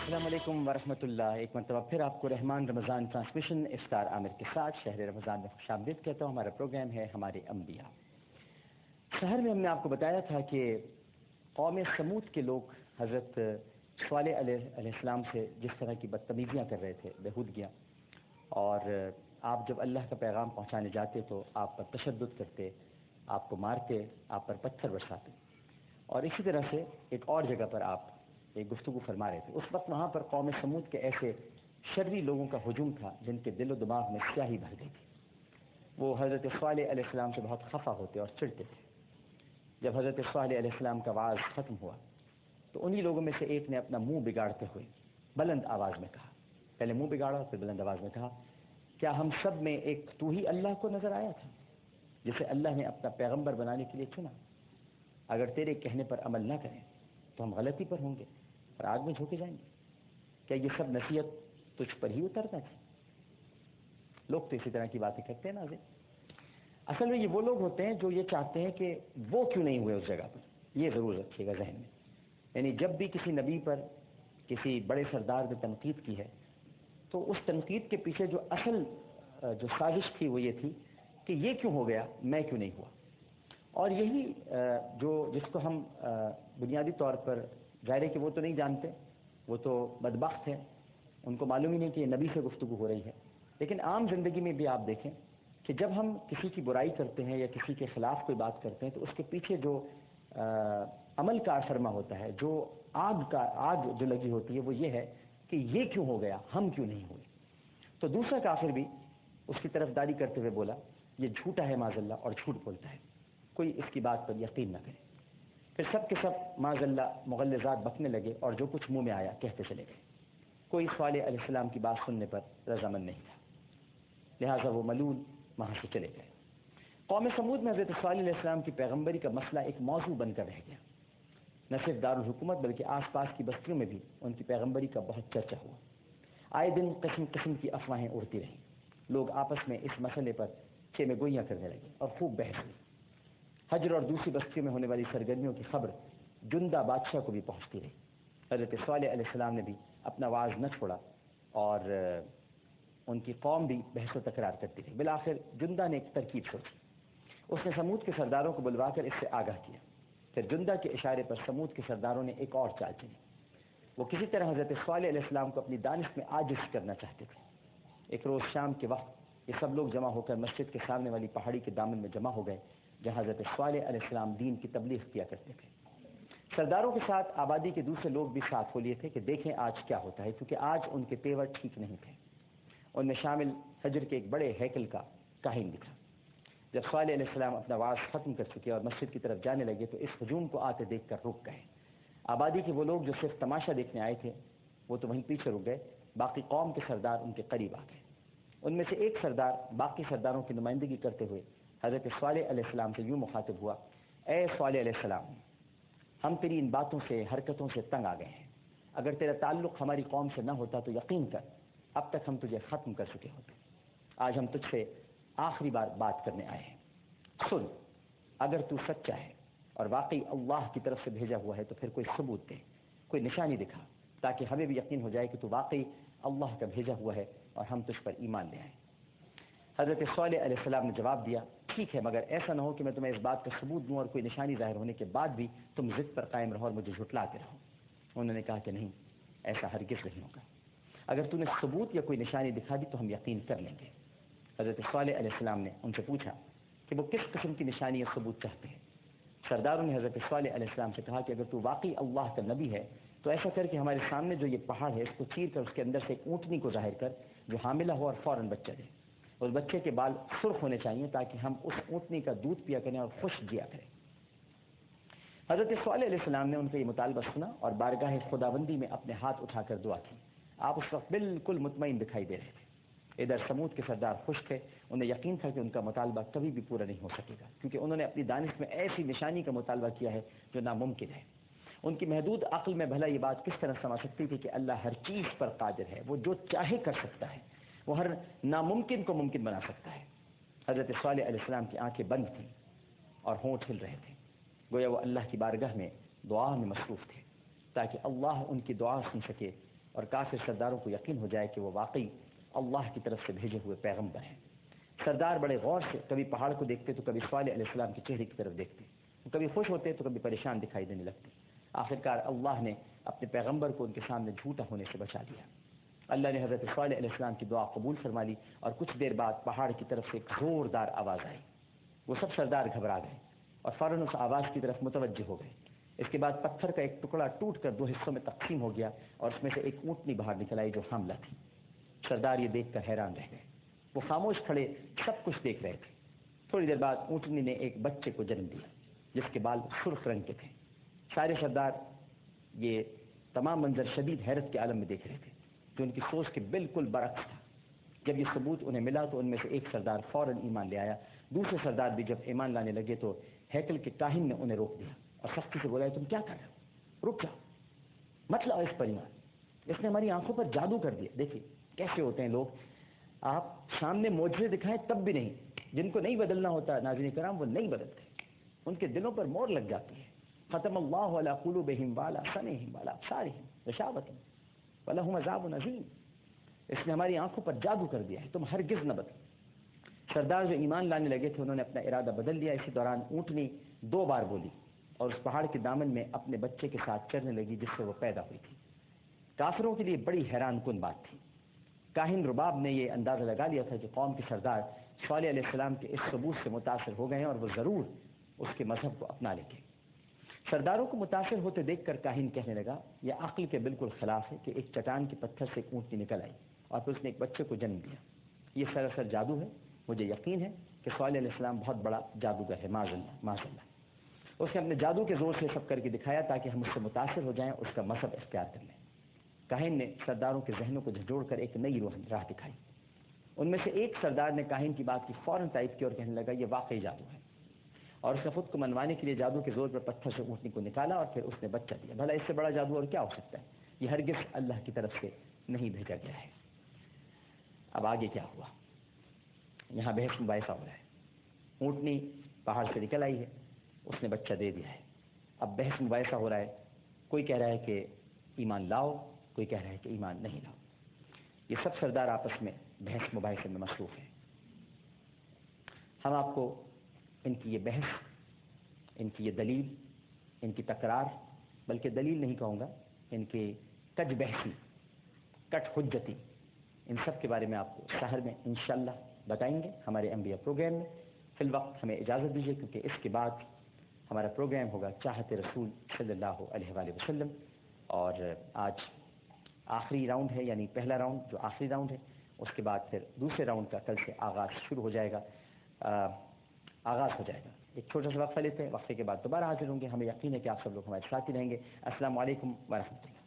السلام علیکم ورحمۃ اللہ. ایک مرتبہ پھر آپ کو رحمان رمضان ٹرانسمیشن افطار عامر کے ساتھ شہر رمضان میں خوش آمدید کہتا ہوں. ہمارا پروگرام ہے ہمارے انبیاء. شہر میں ہم نے آپ کو بتایا تھا کہ قوم سمود کے لوگ حضرت صالح علیہ السلام سے جس طرح کی بدتمیزیاں کر رہے تھے، بےہودگیاں، اور آپ جب اللہ کا پیغام پہنچانے جاتے تو آپ پر تشدد کرتے، آپ کو مارتے، آپ پر پتھر برساتے. اور اسی طرح سے ایک اور جگہ پر آپ ایک گفتگو فرما رہے تھے. اس وقت وہاں پر قوم سمود کے ایسے شرری لوگوں کا ہجوم تھا جن کے دل و دماغ میں سیاہی بھر گئی تھی. وہ حضرت صالح علیہ السلام سے بہت خفا ہوتے اور چڑھتے تھے. جب حضرت صالح علیہ السلام کا وعظ ختم ہوا تو انہی لوگوں میں سے ایک نے اپنا منہ بگاڑتے ہوئے بلند آواز میں کہا، پہلے منہ بگاڑا پھر بلند آواز میں کہا، کیا ہم سب میں ایک تو ہی اللہ کو نظر آیا تھا جسے اللہ نے اپنا پیغمبر بنانے کے لیے چنا؟ اگر تیرے کہنے پر عمل نہ کریں تو ہم غلطی پر ہوں گے اور آگ میں جھونکے جائیں گے. کیا یہ سب نصیحت تجھ پر ہی اترنا تھی؟ لوگ تو اسی طرح کی باتیں کرتے ہیں ناظرین. اصل میں یہ وہ لوگ ہوتے ہیں جو یہ چاہتے ہیں کہ وہ کیوں نہیں ہوئے اس جگہ پر. یہ ضرور رکھیے گا ذہن میں. یعنی جب بھی کسی نبی پر کسی بڑے سردار نے تنقید کی ہے تو اس تنقید کے پیچھے جو اصل جو سازش تھی وہ یہ تھی کہ یہ کیوں ہو گیا، میں کیوں نہیں ہوا. اور یہی جس کو ہم بنیادی طور پر، ظاہر ہے کہ وہ تو نہیں جانتے، وہ تو بدبخت ہیں، ان کو معلوم ہی نہیں کہ یہ نبی سے گفتگو ہو رہی ہے. لیکن عام زندگی میں بھی آپ دیکھیں کہ جب ہم کسی کی برائی کرتے ہیں یا کسی کے خلاف کوئی بات کرتے ہیں تو اس کے پیچھے جو عمل کار فرما ہوتا ہے، جو آگ جو لگی ہوتی ہے، وہ یہ ہے کہ یہ کیوں ہو گیا، ہم کیوں نہیں ہوئے. تو دوسرا کافر بھی اس کی طرف داری کرتے ہوئے بولا، یہ جھوٹا ہے معاذ اللہ اور جھوٹ بولتا ہے، کوئی اس کی بات پر یقین نہ کرے. پھر سب کے سب معاذ اللہ مغلظات بکنے لگے اور جو کچھ منہ میں آیا کہتے چلے گئے. کوئی صالح علیہ السلام کی بات سننے پر رضامند نہیں تھا، لہٰذا وہ ملول وہاں سے چلے گئے. قوم سمود میں حضرت صالح علیہ السلام کی پیغمبری کا مسئلہ ایک موضوع بن کر رہ گیا. نہ صرف دارالحکومت بلکہ آس پاس کی بستیوں میں بھی ان کی پیغمبری کا بہت چرچا ہوا. آئے دن قسم قسم کی افواہیں اڑتی رہیں. لوگ آپس میں اس مسئلے پر چیمے گوئیاں کرنے لگے اور خوب بحث ہوئی. حجر اور دوسری بستیوں میں ہونے والی سرگرمیوں کی خبر جندہ بادشاہ کو بھی پہنچتی رہی. حضرت صالح علیہ السلام نے بھی اپنا واز نہ چھوڑا اور ان کی قوم بھی بحث و تکرار کرتی رہی. بالآخر جندہ نے ایک ترکیب سوچی. اس نے سمود کے سرداروں کو بلوا کر اس سے آگاہ کیا. پھر جندہ کے اشارے پر سمود کے سرداروں نے ایک اور چال چلی. وہ کسی طرح حضرت صالح علیہ السلام کو اپنی دانش میں عاجز کرنا چاہتے تھے. ایک روز شام کے وقت یہ سب لوگ جمع ہو کر مسجد کے سامنے والی پہاڑی کے دامن میں جمع ہو گئے جہاں حضرت صالح علیہ السلام دین کی تبلیغ کیا کرتے تھے. سرداروں کے ساتھ آبادی کے دوسرے لوگ بھی ساتھ ہو لیے تھے کہ دیکھیں آج کیا ہوتا ہے، کیونکہ آج ان کے تیور ٹھیک نہیں تھے. ان میں شامل حجر کے ایک بڑے ہیکل کا کاہن بھی تھا. جب صالح علیہ السلام اپنا واز ختم کر چکے اور مسجد کی طرف جانے لگے تو اس ہجوم کو آتے دیکھ کر رک گئے. آبادی کے وہ لوگ جو صرف تماشا دیکھنے آئے تھے وہ تو وہیں پیچھے رک گئے. باقی قوم کے سردار ان کے قریب آ گئے. ان میں سے ایک سردار باقی سرداروں کی نمائندگی کرتے ہوئے حضرت صالح علیہ السلام سے یوں مخاطب ہوا، اے صالح علیہ السلام، ہم تیری ان باتوں سے حرکتوں سے تنگ آ گئے ہیں. اگر تیرا تعلق ہماری قوم سے نہ ہوتا تو یقین کر اب تک ہم تجھے ختم کر چکے ہوتے. آج ہم تجھ سے آخری بار بات کرنے آئے ہیں. سن، اگر تو سچا ہے اور واقعی اللہ کی طرف سے بھیجا ہوا ہے تو پھر کوئی ثبوت دے، کوئی نشانی دکھا تاکہ ہمیں بھی یقین ہو جائے کہ تو واقعی اللہ کا بھیجا ہوا ہے اور ہم تجھ پر ایمان لے آئیں. حضرت صالح علیہ السلام نے جواب دیا، ٹھیک ہے، مگر ایسا نہ ہو کہ میں تمہیں اس بات کا ثبوت دوں اور کوئی نشانی ظاہر ہونے کے بعد بھی تم ضد پر قائم رہو اور مجھے جھٹلاتے رہو. انہوں نے کہا کہ نہیں، ایسا ہرگز نہیں ہوگا. اگر تم نے ثبوت یا کوئی نشانی دکھا دی تو ہم یقین کر لیں گے. حضرت صالح علیہ السلام نے ان سے پوچھا کہ وہ کس قسم کی نشانی یا ثبوت چاہتے ہیں. سرداروں نے حضرت صالح علیہ السلام سے کہا کہ اگر تو واقعی اللہ کا نبی ہے تو ایسا کر کہ ہمارے سامنے جو یہ پہاڑ ہے اس کو چیر کر اس کے اندر سے ایک اونٹنی کو ظاہر کر جو حاملہ ہو اور فوراً بچہ دے. اس بچے کے بال سرخ ہونے چاہیے تاکہ ہم اس اونٹنی کا دودھ پیا کریں اور خوش جیا کریں. حضرت صالح علیہ السلام نے ان کا یہ مطالبہ سنا اور بارگاہ خداوندی میں اپنے ہاتھ اٹھا کر دعا کی. آپ اس وقت بالکل مطمئن دکھائی دے رہے تھے. ادھر سمود کے سردار خوش تھے. انہیں یقین تھا کہ ان کا مطالبہ کبھی بھی پورا نہیں ہو سکے گا کیونکہ انہوں نے اپنی دانش میں ایسی نشانی کا مطالبہ کیا ہے جو ناممکن ہے. ان کی محدود عقل میں بھلا یہ بات کس طرح سما سکتی تھی کہ اللہ ہر چیز پر قادر ہے، وہ جو چاہے کر سکتا ہے، وہ ہر ناممکن کو ممکن بنا سکتا ہے. حضرت صالح علیہ السلام کی آنکھیں بند تھیں اور ہونٹ ہل رہے تھے، گویا وہ اللہ کی بارگاہ میں دعا میں مصروف تھے تاکہ اللہ ان کی دعا سن سکے اور کافر سرداروں کو یقین ہو جائے کہ وہ واقعی اللہ کی طرف سے بھیجے ہوئے پیغمبر ہیں۔ سردار بڑے غور سے کبھی پہاڑ کو دیکھتے تو کبھی صالح علیہ السلام کے چہرے کی طرف دیکھتے، کبھی خوش ہوتے تو کبھی پریشان دکھائی دینے لگتے۔ آخرکار اللہ نے اپنے پیغمبر کو ان کے سامنے جھوٹا ہونے سے بچا لیا۔ اللہ نے حضرت صالح علیہ السلام کی دعا قبول فرما لی، اور کچھ دیر بعد پہاڑ کی طرف سے ایک زوردار آواز آئی۔ وہ سب سردار گھبرا گئے اور فوراً اس آواز کی طرف متوجہ ہو گئے۔ اس کے بعد پتھر کا ایک ٹکڑا ٹوٹ کر 2 حصوں میں تقسیم ہو گیا اور اس میں سے ایک اونٹنی باہر نکل آئی جو حاملہ تھی۔ سردار یہ دیکھ کر حیران رہ گئے، وہ خاموش کھڑے سب کچھ دیکھ رہے تھے۔ تھوڑی دیر بعد اونٹنی نے ایک بچے کو جنم دیا جس کے بال سرخ رنگ کے تھے۔ سارے سردار یہ تمام منظر شدید حیرت کے عالم میں دیکھ رہے تھے جو ان کی سوچ کے بالکل برعکس تھا۔ جب یہ ثبوت انہیں ملا تو ان میں سے ایک سردار فوراً ایمان لے آیا۔ دوسرے سردار بھی جب ایمان لانے لگے تو ہیکل کے کاہن نے انہیں روک دیا اور سختی سے بولا، تم کیا کر رہے ہو؟ رک جاؤ، مت لاؤ اس پر ایمان، اس نے ہماری آنکھوں پر جادو کر دیا۔ دیکھیے کیسے ہوتے ہیں لوگ، آپ سامنے معجزے دکھائیں تب بھی نہیں، جن کو نہیں بدلنا ہوتا ناظرین کرام وہ نہیں بدلتے، ان کے دلوں پر مور لگ جاتی ہے۔ ختم اللہ علی قلوبہم وعلی سمعہم وعلی ابصارہم غشاوۃ ولہم عذاب عظیم۔ اس نے ہماری آنکھوں پر جادو کر دیا ہے، تم ہرگز نہ بدلو۔ سردار جو ایمان لانے لگے تھے انہوں نے اپنا ارادہ بدل لیا۔ اسی دوران اونٹنی 2 بار بولی اور اس پہاڑ کے دامن میں اپنے بچے کے ساتھ چرنے لگی جس سے وہ پیدا ہوئی تھی۔ کافروں کے لیے بڑی حیران کن بات تھی۔ کاہن رباب نے یہ اندازہ لگا لیا تھا کہ قوم کے سردار صالح علیہ السلام کے اس ثبوت سے متاثر ہو گئے ہیں اور وہ ضرور اس کے مذہب کو اپنا لیں گے۔ سرداروں کو متاثر ہوتے دیکھ کر کاہن کہنے لگا، یہ عقل کے بالکل خلاف ہے کہ ایک چٹان کے پتھر سے ایک اونٹنی نکل آئی اور پھر اس نے ایک بچے کو جنم دیا۔ یہ سراسر جادو ہے۔ مجھے یقین ہے کہ صالح علیہ السلام بہت بڑا جادوگر ہے، معاذ اللہ معاذ اللہ۔ اس نے اپنے جادو کے زور سے سب کر کے دکھایا تاکہ ہم اس سے متاثر ہو جائیں، اس کا مذہب اختیار کر لیں۔ کاہن نے سرداروں کے ذہنوں کو جھنجھوڑ کر ایک نئی راہ دکھائی۔ ان میں سے ایک سردار نے کاہن کی بات کی فوراً تائید کی اور کہنے لگا، یہ واقعی جادو ہے، اور اس نے خود کو منوانے کے لیے جادو کے زور پر پتھر سے اونٹنی کو نکالا اور پھر اس نے بچہ دیا۔ بھلا اس سے بڑا جادو اور کیا ہو سکتا ہے؟ یہ ہرگز اللہ کی طرف سے نہیں بھیجا گیا ہے۔ اب آگے کیا ہوا؟ یہاں بحث مباحثہ ہو رہا ہے۔ اونٹنی پہاڑ سے نکل آئی ہے، اس نے بچہ دے دیا ہے۔ اب بحث مباحثہ ہو رہا ہے، کوئی کہہ رہا ہے کہ ایمان لاؤ، کوئی کہہ رہا ہے کہ ایمان نہیں لاؤ۔ یہ سب سردار آپس میں بحث مباحثے میں مصروف ہیں۔ ہم آپ کو ان کی یہ بحث، ان کی یہ دلیل، ان کی تکرار، بلکہ دلیل نہیں کہوں گا، ان کی کج بحثی، کٹ حجتی، ان سب کے بارے میں آپ کو سحر میں انشاءاللہ بتائیں گے ہمارے انبیاء پروگرام میں۔ فی الوقت ہمیں اجازت دیجیے کیونکہ اس کے بعد ہمارا پروگرام ہوگا چاہت رسول صلی اللہ علیہ وآلہ وسلم، اور آج آخری راؤنڈ ہے، یعنی پہلا راؤنڈ جو آخری راؤنڈ ہے، اس کے بعد پھر دوسرے راؤنڈ کا کل سے آغاز شروع ہو جائے گا، آغاز ہو جائے گا۔ ایک چھوٹا سا وقفہ لیتے ہیں، وقفے کے بعد دوبارہ حاضر ہوں گے۔ ہمیں یقین ہے کہ آپ سب لوگ ہمارے ساتھ ہی رہیں گے۔ السلام علیکم ورحمۃ اللہ۔